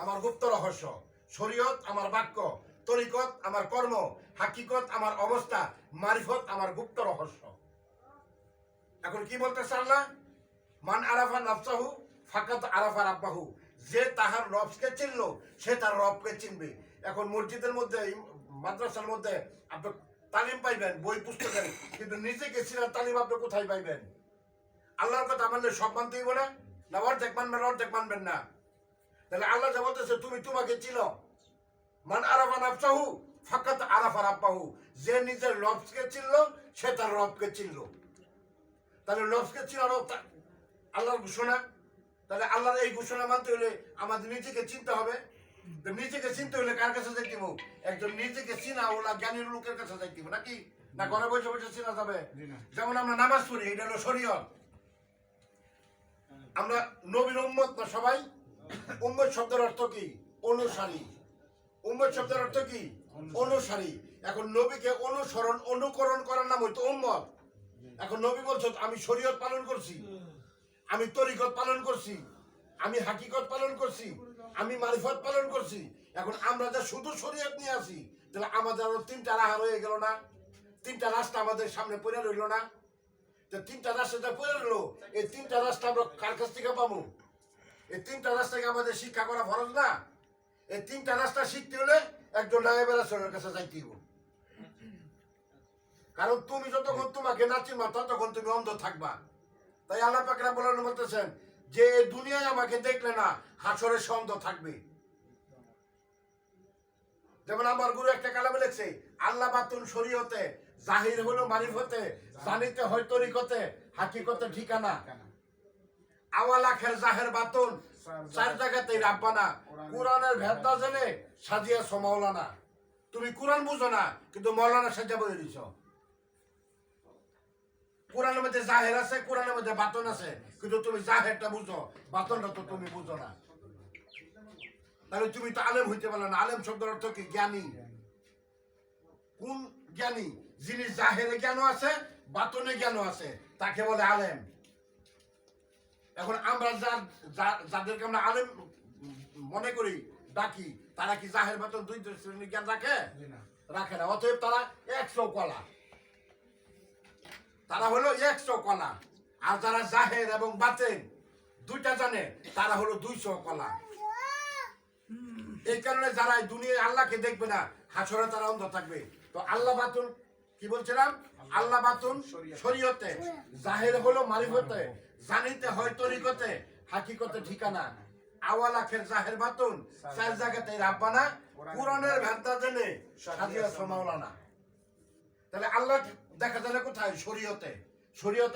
আমার গুপ্ত রহস্য, শরীয়ত আমার বাক্য, তরিকত আমার কর্ম, হাকিকত আমার অবস্থা, মারিফত আমার গুপ্ত রহস্য। এখন কি বলতেছে আল্লাহ? মান আরাফা নাফসাহু ফাকাত আরাফা রাব্বাহু। যে তাহার রবকে চিনলো সে তার রবকে চিনবে। এখন মসজিদের মধ্যে, মাদ্রাসার মধ্যে আপনি তালিম পাইবেন বই পুস্তকের, কিন্তু নিজেকে চিনার তালিম আপনি কোথায় পাইবেন? আল্লাহর কথা মানলে সব মানতে হইব না? না অর্ধেক মানবেন অর্ধেক মানবেন না? তাহলে আল্লাহ যা বলতেছে তুমি তোমাকে চিনো। মান আরাফা নাফসাহু ফাকাত আরাফা রাব্বাহু। যে নিজের রবকে চিনলো সে তার রবকে চিনলো। তাহলে রবকে চিনার আল্লাহর ঘোষণা। তাহলে আল্লাহর এই ঘোষণা মানতে হলে আমাদের নিজেকে চিনতে হবে। নিজেকে চিনতে হলে কার কাছে যাইতে হবে? একজন নিজেকে চিনা ওলা জ্ঞানীর লোকের কাছে যাইতে হবে, নাকি? না ঘরে বসে বসে চিনা যাবে? যেমন আমরা নামাজ পড়ি, এটা হলো শরীয়ত। আমরা নবীর উম্মত না সবাই? উম্মত শব্দের অর্থ কি? অনুসারী। উম্মত শব্দের অর্থ কি? অনুসারী। এখন নবীকে অনুসরণ অনুকরণ করার নাম হইতো উম্মত। এখন নবী বলছো আমি শরীয়ত পালন করছি, আমি তরিকত পালন করছি, আমি হাকিকত পালন করছি, আমি মারিফত পালন করছি। এখন আমরা যে শুধু শরীয়ত নিয়ে আসি, তাহলে আমাদের আরো তিনটা রাহা রয়ে গেল না? তিনটা রাস্তা আমাদের সামনে পড়ে রইল না? তো তিনটা রাস্তাটা পড়ে রইলো, এই তিনটা রাস্তা আমরা কার কাছ থেকে পাবো? এই তিনটা রাস্তাকে আমাদের শিক্ষা করা ফরজ না? এই তিনটা রাস্তা শিখতে হলে একজন নায়েবের আসরের কাছে যাইতে হবে। কারণ তুমি যতক্ষণ তোমাকে না চিনবা ততক্ষণ তুমি অন্ধ থাকবা। তাই আল্লাহ পাক রব্বুল আলামিন বলতেছেন যে দুনিয়ায় আমাকে দেখলে না হাসরে সে অন্ধ থাকবে। যেমন আমার গুরু একটা কালামে লিখছে, আল্লাহ বাতুন শরীয়তে, জাহির হলো মারিফতে, জানিতে হয় তরিকতে, হাকিকতে ঠিকানা। আওয়াল আখের জাহের বাতুন, চার জায়গাতেই রাব্বানা। কোরআনের ভেদা জেনে সাজিয়েছ মাওলানা। তুমি কোরআন বুঝো না, কিন্তু মাওলানা সাজা বলে দিছ। কোরআনের মধ্যে জাহের আছে, কোরআনের মধ্যে বাতন আছে, কিন্তু তুমি জাহেরটা বুঝো, বাতনটা তো তুমি বুঝো না। তাহলে তুমি তো আলেম হইতে পারলে না। আলেম শব্দের অর্থ কি? জ্ঞানী। কোন জ্ঞানী? যিনি জাহেরে জ্ঞান আছে, বাতনে জ্ঞান আছে, তাকে বলে আলেম। এখন আমরা যাদেরকে আমরা আলেম মনে করি, ডাকি, তারা কি জাহের বাতন দুই শ্রেণীর জ্ঞান রাখে? রাখে না। অতএব তারা 100 কলা, তারা হলো 100 কলা। আর যারা জাহের এবং বাতেন দুইটা জানে, তারা হলো 200 কলা। এই কারণে যারা দুনিয়ায় আল্লাহকে দেখবে না, হাসরে তারা অন্ধ থাকবে। তো আল্লাহ বাতুন কি বলছিলাম? আল্লাহ বাতুন শরীয়তে, জাহের হলো মারিফতে, জানিতে হয় তরিকতে, হাকিকতে ঠিকানা। আওয়াল আখের জাহের বাতুন, চার জায়গাতে রাব্বানা। কোরআনের ভেদা জেনে সাজিয়েছ মাওলানা। তাহলে আল্লাহ দেখা যায় কোথায়? শরীয়তে। শরীয়ত